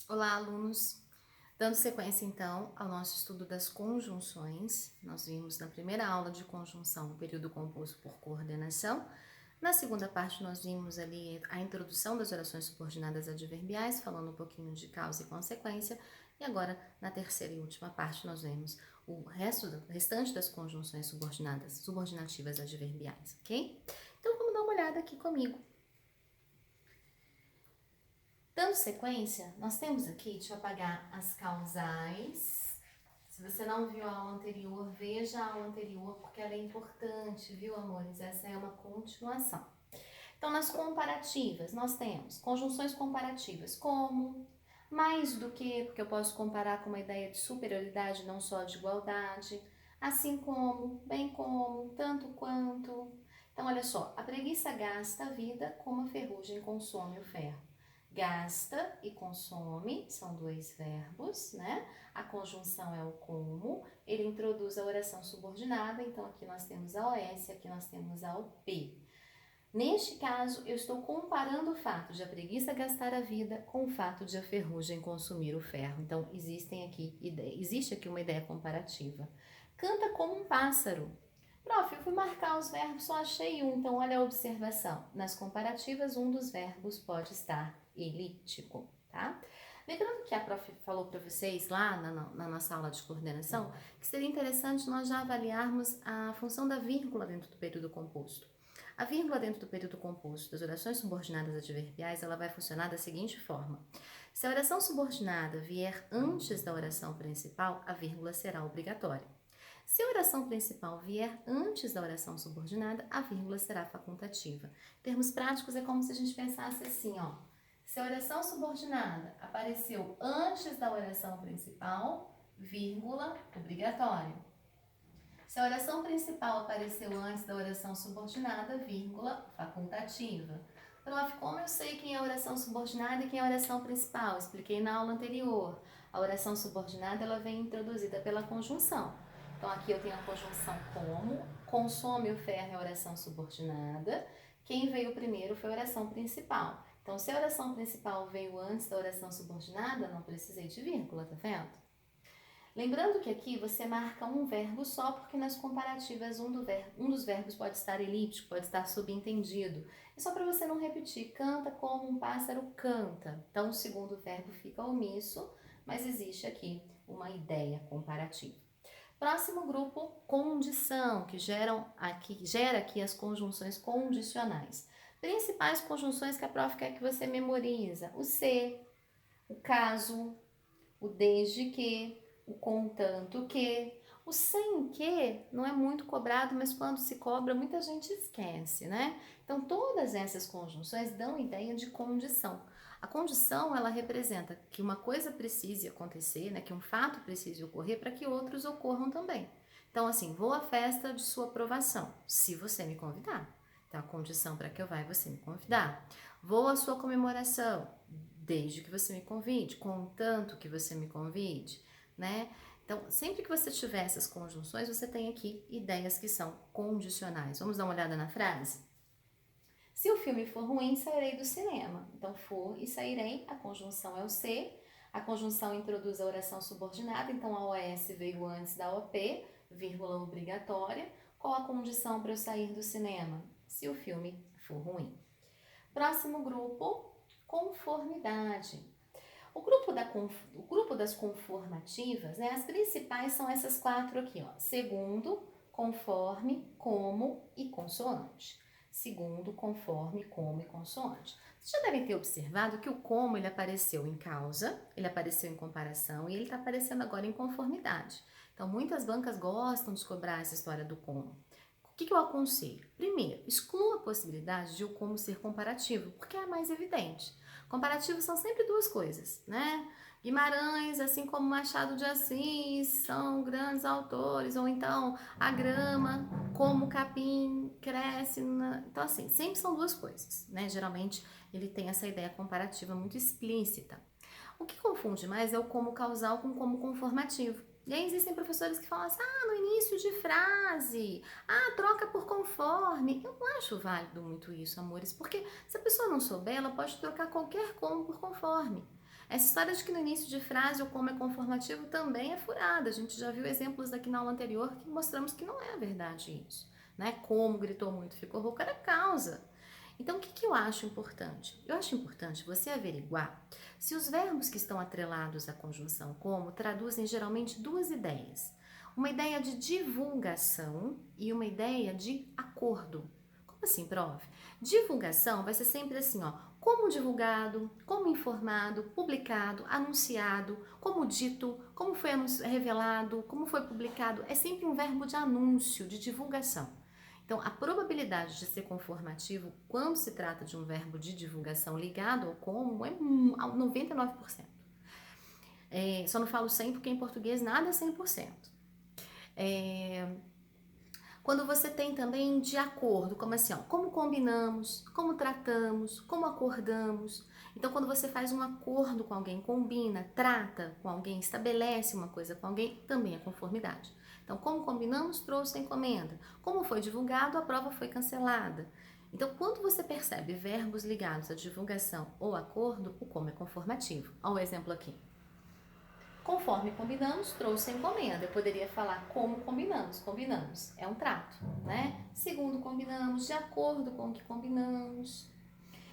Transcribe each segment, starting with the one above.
Olá, alunos! Dando sequência, então, ao nosso estudo das conjunções, nós vimos na primeira aula de conjunção o período composto por coordenação. Na segunda parte, nós vimos ali a introdução das orações subordinadas adverbiais, falando um pouquinho de causa e consequência. E agora, na terceira e última parte, nós vemos o restante das conjunções subordinativas adverbiais, ok? Então, vamos dar uma olhada aqui comigo. Dando sequência, nós temos aqui, deixa eu apagar as causais. Se você não viu a aula anterior, veja a aula anterior, porque ela é importante, viu, amores? Essa é uma continuação. Então, nas comparativas, nós temos conjunções comparativas como, mais do que, porque eu posso comparar com uma ideia de superioridade, não só de igualdade, assim como, bem como, tanto quanto. Então, olha só, a preguiça gasta a vida como a ferrugem consome o ferro. Gasta e consome são dois verbos, né? A conjunção é o como, ele introduz a oração subordinada, então aqui nós temos a OS, aqui nós temos a OP. Neste caso, eu estou comparando o fato de a preguiça gastar a vida com o fato de a ferrugem consumir o ferro. Então, existe aqui uma ideia comparativa. Canta como um pássaro. Prof, eu fui marcar os verbos, só achei um. Então, olha a observação. Nas comparativas, um dos verbos pode estar elíptico, tá? Lembrando que a prof falou para vocês lá na nossa aula de coordenação que seria interessante nós já avaliarmos a função da vírgula dentro do período composto. A vírgula dentro do período composto das orações subordinadas adverbiais, ela vai funcionar da seguinte forma. Se a oração subordinada vier antes da oração principal, a vírgula será obrigatória. Se a oração principal vier antes da oração subordinada, a vírgula será facultativa. Em termos práticos, é como se a gente pensasse assim, ó. Se a oração subordinada apareceu antes da oração principal, vírgula, obrigatório. Se a oração principal apareceu antes da oração subordinada, vírgula, facultativa. Prof, como eu sei quem é a oração subordinada e quem é a oração principal? Expliquei na aula anterior. A oração subordinada ela vem introduzida pela conjunção. Então aqui eu tenho a conjunção como, consome o ferro é a oração subordinada. Quem veio primeiro foi a oração principal. Então se a oração principal veio antes da oração subordinada, não precisei de vírgula, tá vendo? Lembrando que aqui você marca um verbo só, porque nas comparativas um dos verbos pode estar elíptico, pode estar subentendido. É só para você não repetir, canta como um pássaro canta. Então o segundo verbo fica omisso, mas existe aqui uma ideia comparativa. Próximo grupo, condição, que gera aqui as conjunções condicionais. Principais conjunções que a prof quer que você memoriza: o se, o caso, o desde que, o contanto que. O sem que não é muito cobrado, mas quando se cobra, muita gente esquece, né? Então, todas essas conjunções dão ideia de condição. A condição, ela representa que uma coisa precise acontecer, né? Que um fato precise ocorrer para que outros ocorram também. Então, assim, vou à festa de sua aprovação, se você me convidar. Então, a condição para que eu vá é você me convidar. Vou à sua comemoração, desde que você me convide, contanto que você me convide, né? Então, sempre que você tiver essas conjunções, você tem aqui ideias que são condicionais. Vamos dar uma olhada na frase? Se o filme for ruim, sairei do cinema. Então, for e sairei, a conjunção é o se. A conjunção introduz a oração subordinada, então a OS veio antes da OP, vírgula obrigatória. Qual a condição para eu sair do cinema? Se o filme for ruim. Próximo grupo, conformidade. O grupo das conformativas, né, as principais são essas quatro aqui, ó. Segundo, conforme, como e consoante. Segundo, conforme, como e consoante. Vocês já devem ter observado que o como ele apareceu em causa, ele apareceu em comparação e ele está aparecendo agora em conformidade. Então, muitas bancas gostam de cobrar essa história do como. O que eu aconselho? Primeiro, exclua a possibilidade de o como ser comparativo, porque é a mais evidente. Comparativos são sempre duas coisas, né? Guimarães, assim como Machado de Assis, são grandes autores, ou então a grama, como o capim cresce. Então, assim, sempre são duas coisas, né? Geralmente ele tem essa ideia comparativa muito explícita. O que confunde mais é o como causal com como conformativo. E aí existem professores que falam assim, no início de frase, troca por conforme. Eu não acho válido muito isso, amores, porque se a pessoa não souber, ela pode trocar qualquer como por conforme. Essa história de que no início de frase o como é conformativo também é furada. A gente já viu exemplos aqui na aula anterior que mostramos que não é verdade isso, né? Como gritou muito, ficou rouco, era causa. Então, o que eu acho importante? Eu acho importante você averiguar se os verbos que estão atrelados à conjunção como traduzem geralmente duas ideias. Uma ideia de divulgação e uma ideia de acordo. Como assim, prof? Divulgação vai ser sempre assim, ó, como divulgado, como informado, publicado, anunciado, como dito, como foi revelado, como foi publicado. É sempre um verbo de anúncio, de divulgação. Então, a probabilidade de ser conformativo quando se trata de um verbo de divulgação ligado ao como é 99%. Só não falo 100 porque em português nada é 100%. Quando você tem também de acordo, como assim, ó, como combinamos, como tratamos, como acordamos. Então, quando você faz um acordo com alguém, combina, trata com alguém, estabelece uma coisa com alguém, também é conformidade. Então, como combinamos, trouxe a encomenda. Como foi divulgado, a prova foi cancelada. Então, quando você percebe verbos ligados à divulgação ou acordo, o como é conformativo. Olha o exemplo aqui. Conforme combinamos, trouxe a encomenda. Eu poderia falar como combinamos. Combinamos é um trato, né? Segundo combinamos, de acordo com o que combinamos.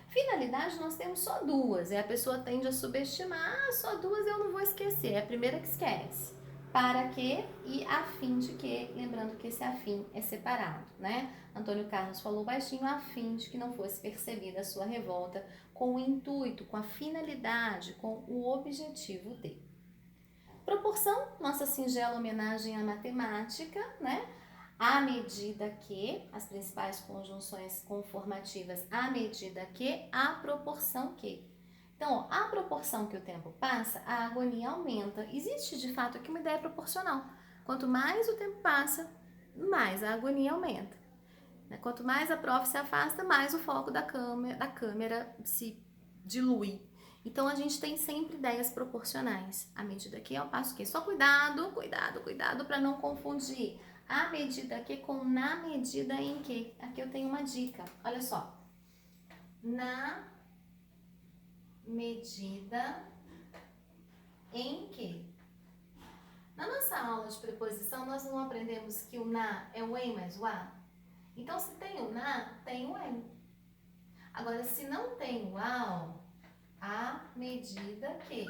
Finalidade nós temos só duas. A pessoa tende a subestimar, só duas eu não vou esquecer. É a primeira que esquece. Para que e a fim de que, lembrando que esse a fim é separado, né? Antônio Carlos falou baixinho, a fim de que não fosse percebida a sua revolta com o intuito, com a finalidade, com o objetivo de. Proporção, nossa singela homenagem à matemática, né? À medida que, as principais conjunções conformativas, à medida que, à proporção que. Então, ó, à proporção que o tempo passa, a agonia aumenta. Existe, de fato, aqui uma ideia proporcional. Quanto mais o tempo passa, mais a agonia aumenta. Quanto mais a prof se afasta, mais o foco da câmera se dilui. Então, a gente tem sempre ideias proporcionais. À medida que é o passo que. Só cuidado para não confundir. À medida que com na medida em que. Aqui eu tenho uma dica. Olha só. Na medida em que. Na nossa aula de preposição, nós não aprendemos que o na é o em mais o a? Então, se tem o na, tem o em. Agora, se não tem o ao, à medida que.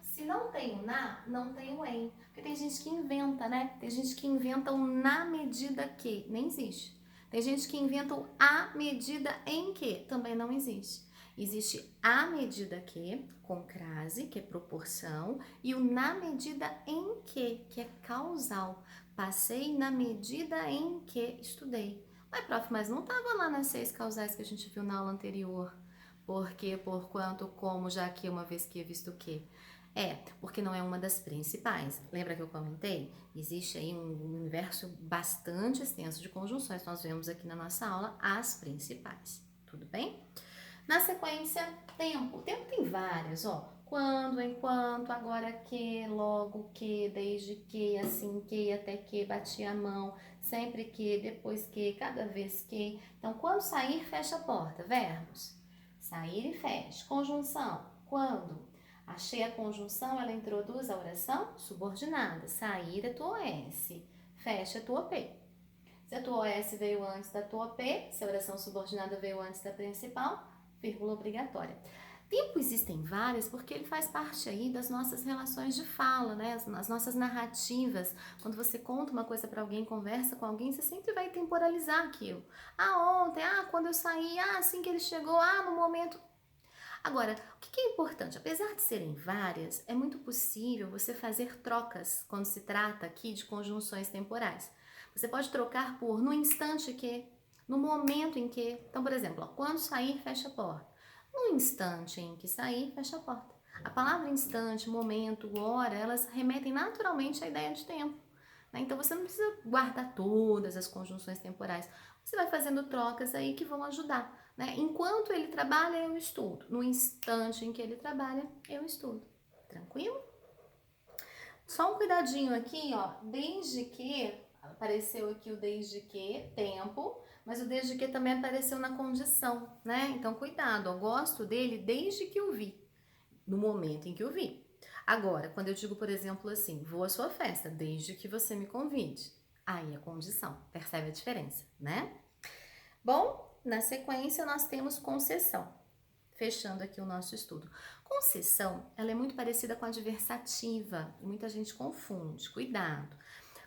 Se não tem o na, não tem o em. Porque tem gente que inventa, né? Tem gente que inventa o na medida que. Nem existe. Tem gente que inventa o à medida em que. Também não existe. Existe à medida que, com crase, que é proporção, e o na medida em que é causal. Passei na medida em que estudei. Mas, prof, mas não estava lá nas 6 causais que a gente viu na aula anterior. Por quê, por quanto, como, já que, uma vez que, visto que. Porque não é uma das principais. Lembra que eu comentei? Existe aí um universo bastante extenso de conjunções. Nós vemos aqui na nossa aula as principais. Tudo bem? Na sequência, tempo. O tempo tem várias, ó. Quando, enquanto, agora que, logo que, desde que, assim que, até que, bati a mão, sempre que, depois que, cada vez que. Então, quando sair, fecha a porta. Verbos. Sair e fecha. Conjunção. Quando? Achei a conjunção, ela introduz a oração subordinada. Sair é tua OS, fecha é tua P. Se a tua OS veio antes da tua P, se a oração subordinada veio antes da principal, vírgula obrigatória. Tempo existem várias porque ele faz parte aí das nossas relações de fala, né? As nossas narrativas. Quando você conta uma coisa para alguém, conversa com alguém, você sempre vai temporalizar aquilo. Ontem, quando eu saí, assim que ele chegou, no momento. Agora, o que é importante? Apesar de serem várias, é muito possível você fazer trocas quando se trata aqui de conjunções temporais. Você pode trocar por no instante que, no momento em que. Então, por exemplo, quando sair, fecha a porta. No instante em que sair, fecha a porta. A palavra instante, momento, hora, elas remetem naturalmente à ideia de tempo. Então, você não precisa guardar todas as conjunções temporais. Você vai fazendo trocas aí que vão ajudar. Enquanto ele trabalha, eu estudo. No instante em que ele trabalha, eu estudo. Tranquilo? Só um cuidadinho aqui, ó. Desde que, apareceu aqui o desde que, tempo, mas o desde que também apareceu na condição, né? Então, cuidado, eu gosto dele desde que eu vi. no momento em que eu vi. Agora, quando eu digo, por exemplo, assim, vou à sua festa, desde que você me convide, aí é condição. Percebe a diferença, né? Bom, na sequência nós temos concessão. Fechando aqui o nosso estudo. Concessão, ela é muito parecida com a adversativa e muita gente confunde. Cuidado.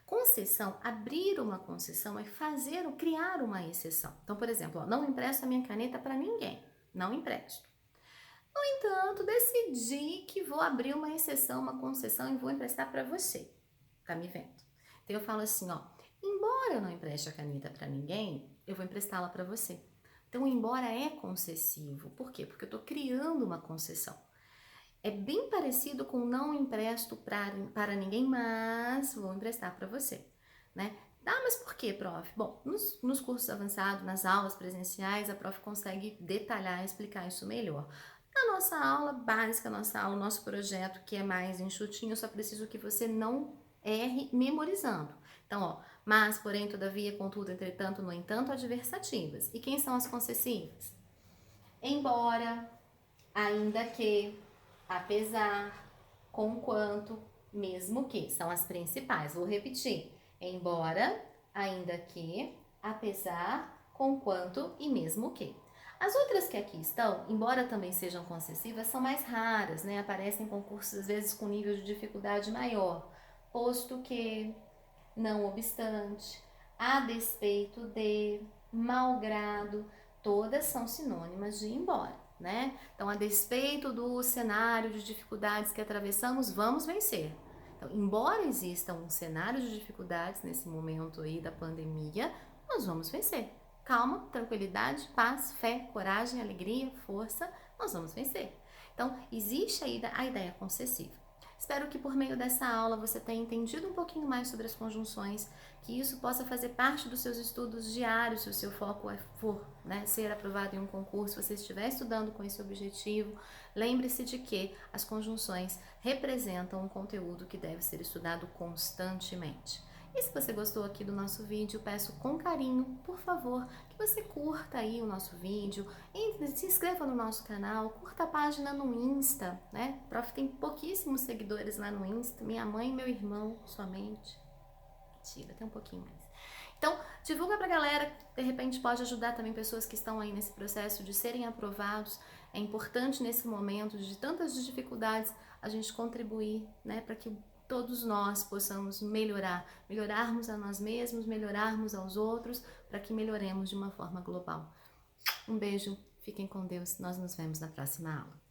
Concessão, abrir uma concessão é fazer ou criar uma exceção. Então, por exemplo, ó, não empresto a minha caneta para ninguém. Não empresto. No entanto, decidi que vou abrir uma exceção, uma concessão e vou emprestar para você. Tá me vendo? Então eu falo assim, ó, embora eu não empreste a caneta para ninguém, eu vou emprestá-la para você. Então, embora é concessivo. Por quê? Porque eu estou criando uma concessão. É bem parecido com não empresto para ninguém, mas vou emprestar para você, né? Ah, mas por quê, prof? Bom, nos cursos avançados, nas aulas presenciais, a prof consegue detalhar e explicar isso melhor. Na nossa aula básica, nosso projeto, que é mais enxutinho, eu só preciso que você não erre memorizando. Então, ó, mas, porém, todavia, contudo, entretanto, no entanto, adversativas. E quem são as concessivas? Embora, ainda que, apesar, conquanto, mesmo que, são as principais. Vou repetir. Embora, ainda que, apesar, conquanto e mesmo que. As outras que aqui estão, embora também sejam concessivas, são mais raras, né? Aparecem em concursos às vezes com nível de dificuldade maior. Posto que, não obstante, a despeito de, malgrado, todas são sinônimas de embora, né? Então, a despeito do cenário de dificuldades que atravessamos, vamos vencer. Então, embora exista um cenário de dificuldades nesse momento aí da pandemia, nós vamos vencer. Calma, tranquilidade, paz, fé, coragem, alegria, força, nós vamos vencer. Então, existe aí a ideia concessiva. Espero que por meio dessa aula você tenha entendido um pouquinho mais sobre as conjunções, que isso possa fazer parte dos seus estudos diários, se o seu foco for, né, ser aprovado em um concurso, se você estiver estudando com esse objetivo. Lembre-se de que as conjunções representam um conteúdo que deve ser estudado constantemente. E se você gostou aqui do nosso vídeo, peço com carinho, por favor, que você curta aí o nosso vídeo, se inscreva no nosso canal, curta a página no Insta, né? O Prof tem pouquíssimos seguidores lá no Insta, minha mãe e meu irmão somente. Mentira, tem um pouquinho mais. Então, divulga pra galera, de repente pode ajudar também pessoas que estão aí nesse processo de serem aprovados. É importante nesse momento de tantas dificuldades a gente contribuir, né, para que todos nós possamos melhorarmos a nós mesmos, melhorarmos aos outros, para que melhoremos de uma forma global. Um beijo, fiquem com Deus, nós nos vemos na próxima aula.